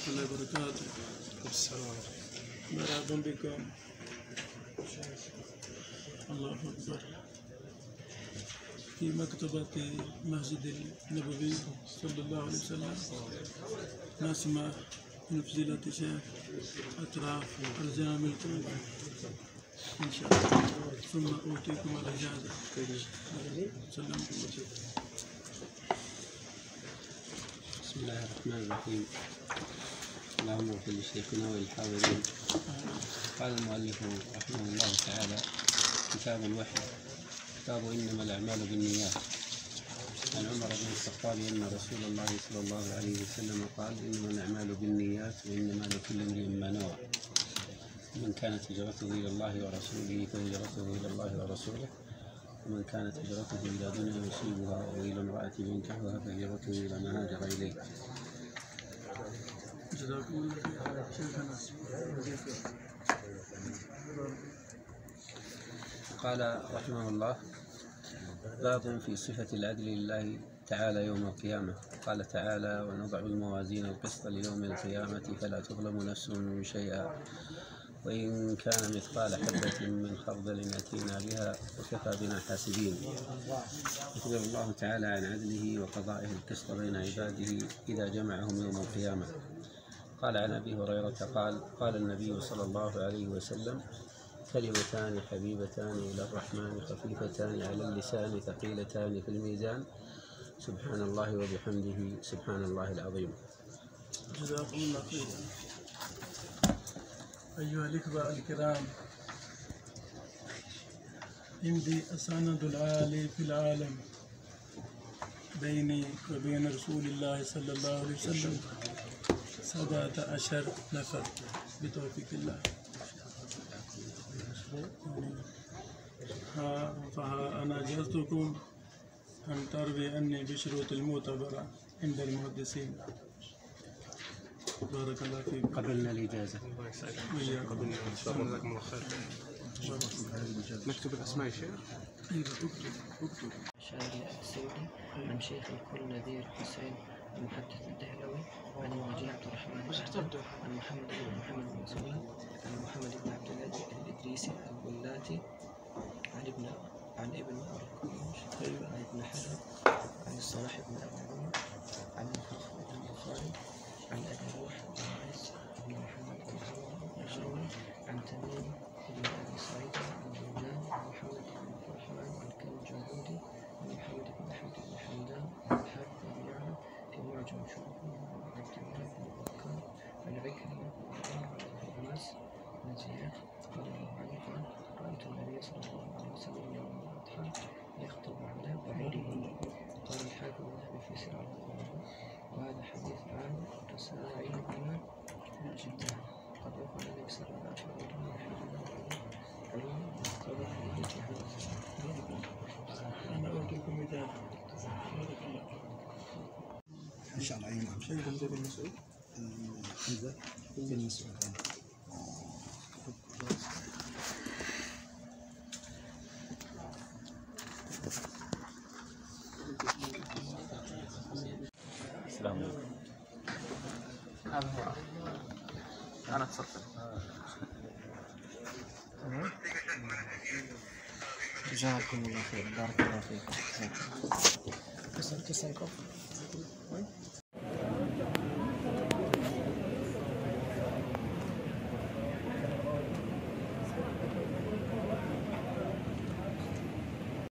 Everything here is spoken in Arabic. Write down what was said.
الله وبركاته. السلام. مرحبا بكم. الله أكبر. في مكتبة مسجد النبوي صلى الله عليه وسلم نسمع من فضيلة الشيخ أطراف الجامع الكبير إن شاء الله، ثم أوتيكم الإجازة. سلام. بسم الله الرحمن الرحيم. اللهم اغفر لشيخنا وللحاضرين. قال المؤلف رحمه الله تعالى: كتاب الوحي. كتاب إنما الأعمال بالنيات. عن عمر بن الخطاب أن رسول الله صلى الله عليه وسلم قال: إنما الأعمال بالنيات وإنما لكل امرئ ما نوى. من كانت هجرته إلى الله ورسوله فهجرته إلى الله ورسوله، ومن كانت هجرته إلى دنيا يصيبها أو إلى امرأة ينكحها فهجرته إلى ما هاجر إليه. جزاكم الله خير شيخنا. قال رحمه الله: باب في صفة العدل لله تعالى يوم القيامة. قال تعالى: ونضع الموازين القسط ليوم القيامة فلا تظلم نفس شيئا وإن كان مثقال حبة من خردل أتينا بها وكفى بنا حاسبين. يخبر الله تعالى عن عدله وقضائه القسط بين عباده إذا جمعهم يوم القيامة. قال عن أبي هريرة قال النبي صلى الله عليه وسلم: كلمتان حبيبتان إلى الرحمن خفيفتان على اللسان ثقيلتان في الميزان سبحان الله وبحمده سبحان الله العظيم. جزاكم الله خيرا. أيها الإخوة الكرام، عندي السند العالي في العالم بيني وبين رسول الله صلى الله عليه وسلم 17 نفر بتوفيق الله. فها أنا جئتكم أن تروي أني بشروط المعتبرة عند المحدثين. بارك الله فيك. قبلنا الإجازة. وإياكم. جزاكم الله خير. نكتب الأسماء يا شيخ. أيوة اكتب. شاري السيدي عن شيخ الكل نذير حسين المحدث الدهلوي عن المجيد عبد الرحمن عن محمد بن محمد بن سليم عن محمد بن عبد الله الإدريسي البلاتي عن ابن عن ابن حجر عن الصلاح بن أبي عمر عن البخاري عن أبي روح بن عيسى بن محمد بن الجروي عن تميم بن أبي سعيد بن جولان عن محمد بن فرحان عن كالجارودي عن محمد بن أحمد بن حمدان عن الحارث بن يعلى في معجم شعبه عن عبد الله بن بكار عن عكرمة بن عباس بن زياد رضي الله عنه قال: رأيت النبي صلى الله عليه وسلم يوم الأضحى يخطب على بعيره. قال الحاكم الذهبي في سير القرآن: وهذا حديث عام متساعد بما جدا. قد وقع النبي صلى الله عليه وسلم علم مقتضى حديث أنا أوتيكم إجابة. بارك الله. إن شاء الله. أي نعم. شيخ حمزة بن مسعود. حمزة بن مسعود. السلام عليكم. هذا هو. أنا أتصل. جزاكم الله خير. بارك الله فيكم.